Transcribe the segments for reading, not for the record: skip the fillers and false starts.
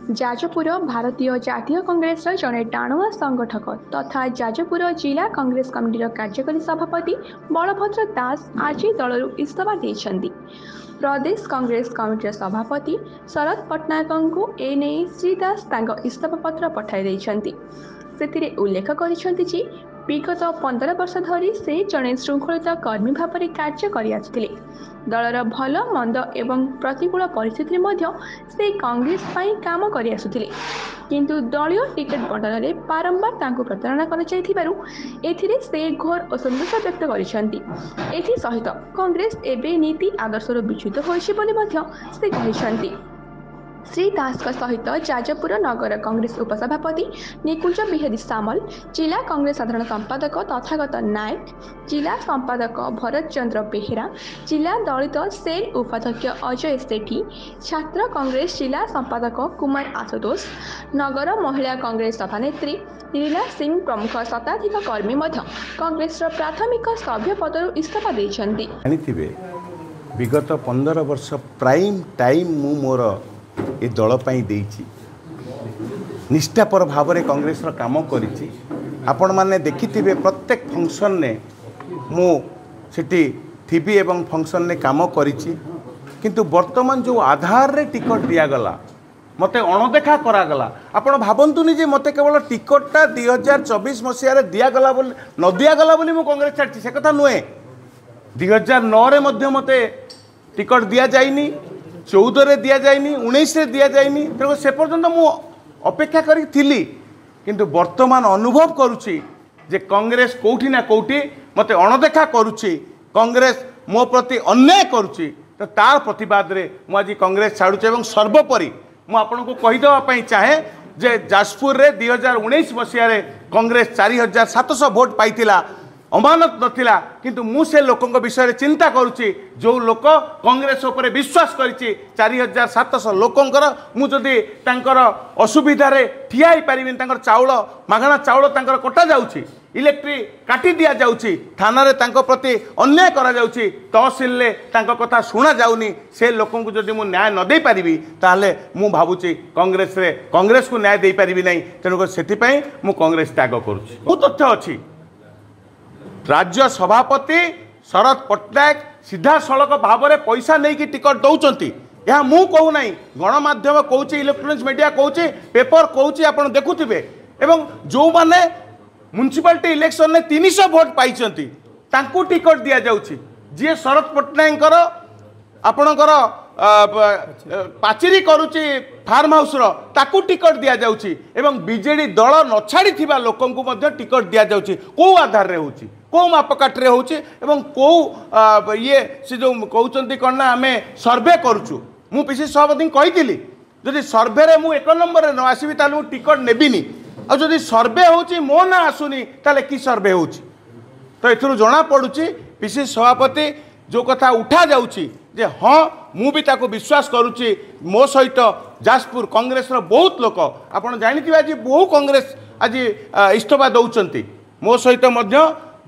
जाजपुर भारतीय जातीय कांग्रेस जड़े टाणुआ संगठक तथा जाजपुर जिला कांग्रेस कमिटीर कार्यकारी सभापति बलभद्र दास आज दलरू इस्तीफा देइछन्ति। प्रदेश कांग्रेस कमिटीर सभापति शरद पट्टनायकଙ୍କୁ एने श्री दास इस्तीफा पत्र पठाई देइछन्ति। सेथिरे उल्लेख करिसेंति जे विगत 15 वर्ष धरी से जड़े श्रृंखलित कर्मी भाव में कार्य कर दलर भल मंद एवं प्रतिकूल परिस्थिति से कांग्रेस काम कर किंतु दलीय टिकेट बंटन में बारंबार प्रतारणा कर से घोर असंतोष व्यक्त कर कांग्रेस एवं नीति आदर्श विच्युत होती। श्री दास सहित जाजपुर नगर कांग्रेस उपसभापति निकुंज बिहारी सामल, जिला कांग्रेस साधारण संपादक तथागत नायक, जिला संपादक भरत चंद्र बेहेरा, जिला दलित सेल उपाध्यक्ष अजय सेठी, छात्र कांग्रेस जिला संपादक कुमार आशुतोष, नगर महिला कांग्रेस सभानेत्री लीला सिंह प्रमुख शताधिक कर्मी कांग्रेस प्राथमिक सभ्य पदर इस्तीफा देइछन्ति। विगत 15 वर्ष प्राइम टाइम मु मोर ए दलपाई देइछि निष्ठापर भाव में कांग्रेस काम करिछि। आपण माने देखिथिबे प्रत्येक फंक्शन ने मु सेठी थिबी एवं फंक्शन ने काम करिछि किंतु वर्तमान जो आधार रे टिकट दिया गला मते अणदेखा करा गला। आपण भाबंतुनी जे मते केवल टिकटटा 2024 मसिया रे दिया गला बोली न दिया गला बोली मु कांग्रेस छाड़छि से कथा नुहे। 2009 रे मध्य मते टिकट दिया जाइनी, 14 रे दिया जाइनी, 19 रे दिया जाइनी, तेणु से पर्यंत मु अपेक्षा करी थिली किंतु वर्तमान अनुभव करुछि जे कांग्रेस कोठी ना कोठी मते अणदेखा करुछि, कांग्रेस मो प्रति अन्याय करुछि। तो तार प्रतिवाद रे मु आज कांग्रेस छाड़ुछि एवं सर्वोपरि मु आपनको कहि देबा पई चाहे जे जाजपुर रे 2019 मसिया रे कांग्रेस 4700 वोट पाइतिला, अमानत नथिला किंतु मु से लोकंक विषय चिंता करुछि जो लोक कांग्रेस उपरे विश्वास करिछि 4700 लोकंकर मु जदि तांकर असुविधा रे ठिया ही पारिबिन, तांकर चाउल मागणा चाउल तांकर कटा जाउछि, इलेक्ट्रिक काटी दिया जाउछि, थाना रे तांको प्रति अन्याय करा जाउछि, तहसील ले तांको कथा सुना जाउनी, से लोकंकु जदि मु न्याय न दे पारिबी ताले मु भाबुछि कांग्रेस को न्याय दे पारिबी नै। तेणु सेति पई मु कांग्रेस त्याग करुछि। मु तथ्य अछि राज्य सभापति शरद पट्टनायक सीधा सड़क भाव में पैसा नहीं कि टिकट दौरान यह मु कहू ना, गणमाध्यम कहूँ, इलेक्ट्रोनिक्स मीडिया कहूँ, पेपर कहूँ, आप देखुवे एवं जो माने म्युनिसिपालिटी इलेक्शन में 300 वोट पाई टिकट दि जाऊँगी। जी शरद पट्टनायक आपणकर पाचेरी करुच्ची फार्म हाउस ताकू टिकट दि जाऊँगी एवं बीजेडी दल न छाड़ी लोकंकु टिकट दि जाऊँगी। कौ आधार रे होची, कौ मापकाठे होची एवं कौ ये से जो कहते कौन ना आम सर्वे करुचु। मु पीसी सभापति कही जदि सर्वे रे मु 1 नंबर न आसबि ताले मु टिकट नेबिनी, आ जदि सर्वे होची मो ना आसुनी ताले की सर्वे होची। तो एथुरु जना पड़ुची पीसी सभापति जो कथा उठा जाउची जे हाँ मु भी ताको विश्वास करुच्ची। मो सहित जाजपुर कांग्रेस बहुत लोक आपड़ जानी आज बहु कांग्रेस आज इस्तीफा दौरान मो सहित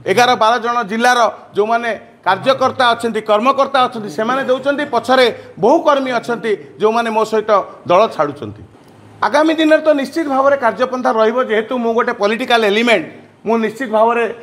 11-12 जन जिलार जो माने कार्यकर्ता अच्छा कर्मकर्ता अच्छा से दौरान पछरे बहु कर्मी अच्छा जो माने मो सहित दल छाड़ुंट। आगामी दिन में तो निश्चित भाव में कार्यपंथा रेतु मु गोटे पॉलिटिकल एलिमेंट मु निश्चित भाव में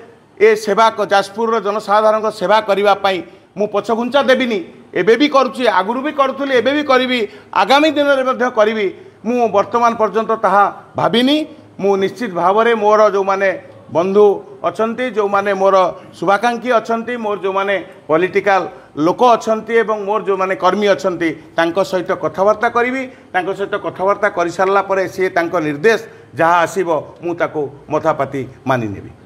ए सेवा जाजपुर जनसाधारण सेवा करने मु पछघुंचा देविनी। एबे भी करुच्ची, आगुरी भी करुली, एबे भी करी, आगामी दिन में करी। मु वर्तमान पर्यंत ताहा भाविनी। मु निश्चित भाव में मोर जो माने बंधु अछंती, जो माने मोर शुभाकांक्षी अछंती, मोर जो माने पॉलिटिकल लोक अछंती एवं मोर जो माने कर्मी अछंती तांको सहित कथबार्ता करी। तांको सहित कथबार्ता कर सारा पर सी तांको निर्देश जहाँ आसीबो मु ताको मथापाती मानि नेबी।